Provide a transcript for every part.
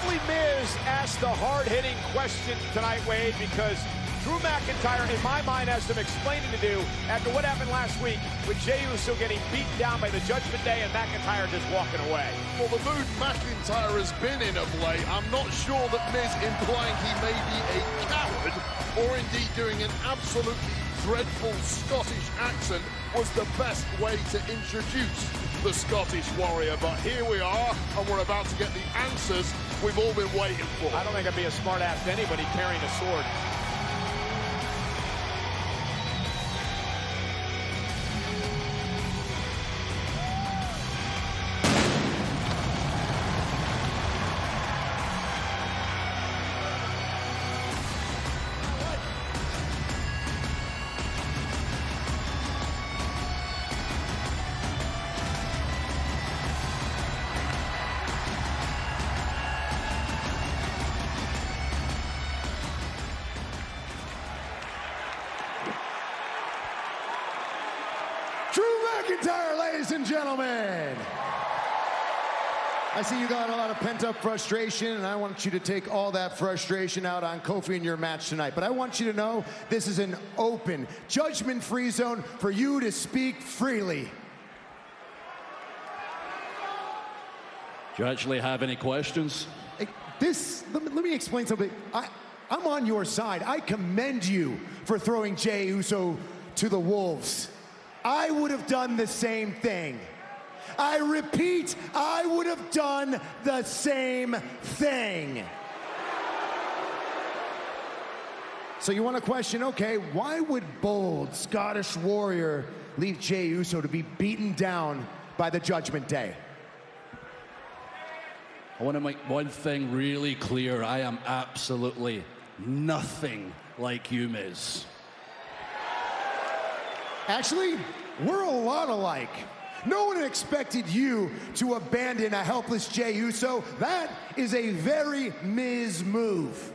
Hopefully Miz asked the hard-hitting question tonight, Wade, because Drew McIntyre, in my mind, has some explaining to do after what happened last week with Jey Uso getting beaten down by the Judgment Day and McIntyre just walking away. Well, the mood McIntyre has been in of late, I'm not sure that Miz implying he may be a coward or indeed doing an absolutely dreadful Scottish accent was the best way to introduce the Scottish Warrior. But here we are, and we're about to get the answers we've all been waiting for. I don't think I'd be a smart ass to anybody carrying a sword. Drew McIntyre, ladies and gentlemen. I see you got a lot of pent-up frustration, and I want you to take all that frustration out on Kofi in your match tonight. But I want you to know this is an open, judgment-free zone for you to speak freely. Do you actually have any questions? Let me explain something. I'm on your side. I commend you for throwing Jey Uso to the wolves. I would have done the same thing. I repeat, I would have done the same thing. So you want to question, okay, why would bold Scottish Warrior leave Jey Uso to be beaten down by the Judgment Day? I want to make one thing really clear. I am absolutely nothing like you, Miz. Actually, we're a lot alike. No one expected you to abandon a helpless Jey Uso. That is a very Miz move.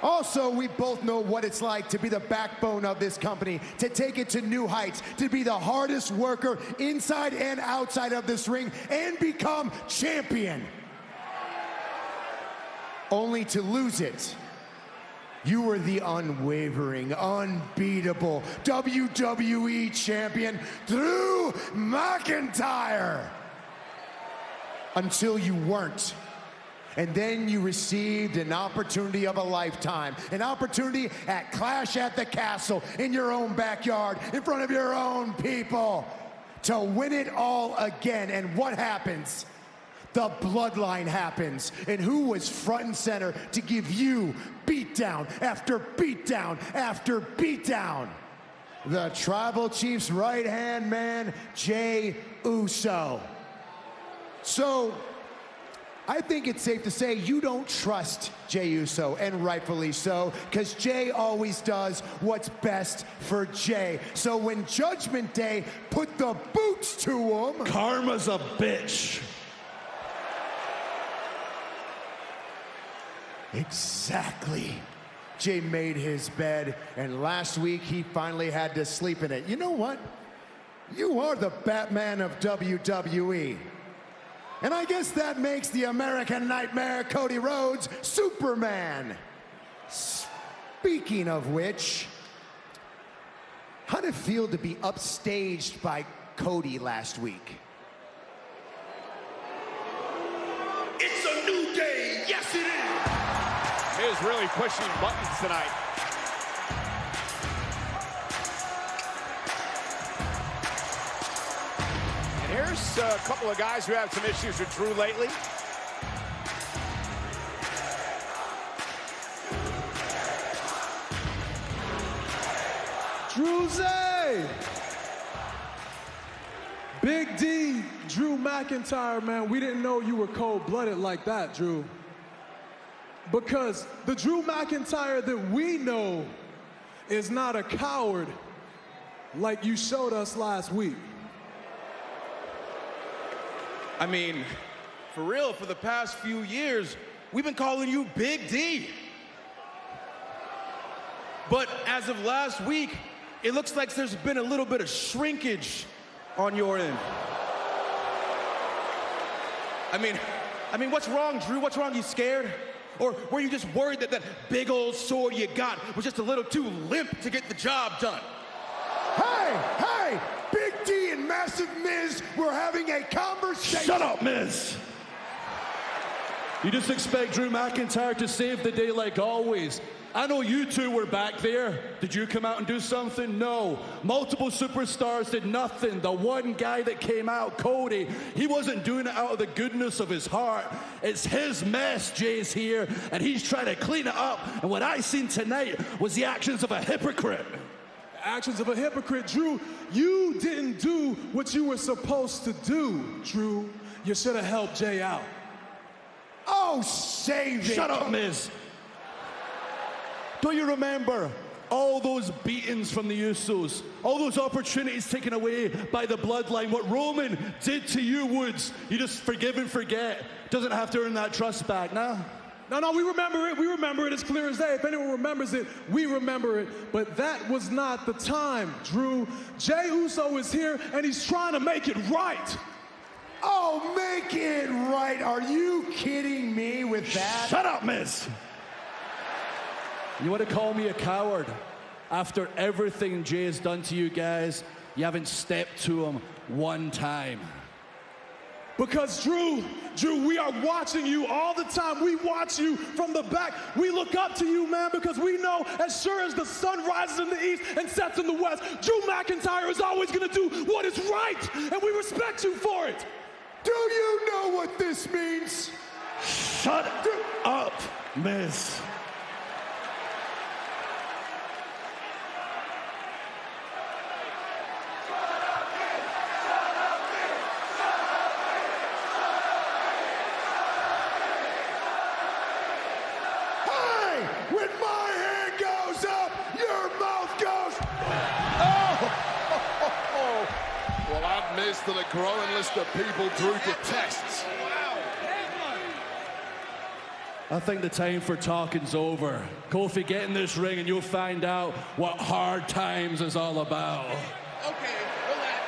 Also, we both know what it's like to be the backbone of this company, to take it to new heights, to be the hardest worker inside and outside of this ring, and become champion. Only to lose it. You were the unwavering, unbeatable WWE champion, Drew McIntyre. Until you weren't. And then you received an opportunity of a lifetime. An opportunity at Clash at the Castle, in your own backyard, in front of your own people, to win it all again. And what happens? The bloodline happens. And who was front and center to give you beatdown after beatdown after beatdown? The Tribal Chief's right-hand man, Jey Uso. So, I think it's safe to say you don't trust Jey Uso, and rightfully so, because Jey always does what's best for Jey. So when Judgment Day put the boots to him... Karma's a bitch. Exactly. Jey made his bed, and last week he finally had to sleep in it. You know what? You are the Batman of WWE. And I guess that makes the American Nightmare, Cody Rhodes, Superman. Speaking of which, how'd it feel to be upstaged by Cody last week? It's a new day, yes it is! Miz really pushing buttons tonight. And here's a couple of guys who have some issues with Drew lately. Druzy! Big D, Drew McIntyre, man, we didn't know you were cold-blooded like that, Drew. Because the Drew McIntyre that we know is not a coward like you showed us last week. I mean, for real, for the past few years, we've been calling you Big D. But as of last week, it looks like there's been a little bit of shrinkage on your end. I mean, I mean, what's wrong, Drew? What's wrong? You scared? Or were you just worried that that big old sword you got was just a little too limp to get the job done? Hey, Big D and Massive Miz, we're having a conversation. Shut up, Miz. You just expect Drew McIntyre to save the day like always. I know you two were back there. Did you come out and do something? No. Multiple superstars did nothing. The one guy that came out, Cody, he wasn't doing it out of the goodness of his heart. It's his mess, Jay's here, and he's trying to clean it up. And what I seen tonight was the actions of a hypocrite. Actions of a hypocrite. Drew, you didn't do what you were supposed to do, Drew. You should have helped Jay out. Oh, save it. Shut up, Miz. Don't you remember all those beatings from the Usos? All those opportunities taken away by the bloodline? What Roman did to you, Woods? You just forgive and forget. Doesn't have to earn that trust back, nah? No, we remember it. We remember it as clear as day. If anyone remembers it, we remember it. But that was not the time, Drew. Jay Uso is here, and he's trying to make it right. Oh, make it right. Are you kidding me with that? Shut up, Miz. You want to call me a coward? After everything Jay has done to you guys, you haven't stepped to him one time. Because Drew, we are watching you all the time. We watch you from the back. We look up to you, man, because we know as sure as the sun rises in the east and sets in the west, Drew McIntyre is always going to do what is right, and we respect you for it. Do you know what this means? Shut up, Miz. When my hand goes up, your mouth goes. Oh! Well, add Miz to the growing list of people Drew detests. I think the time for talking's over. Kofi, get in this ring and you'll find out what hard times is all about. Okay, relax.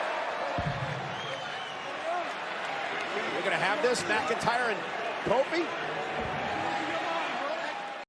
We're going to have this, McIntyre and Kofi.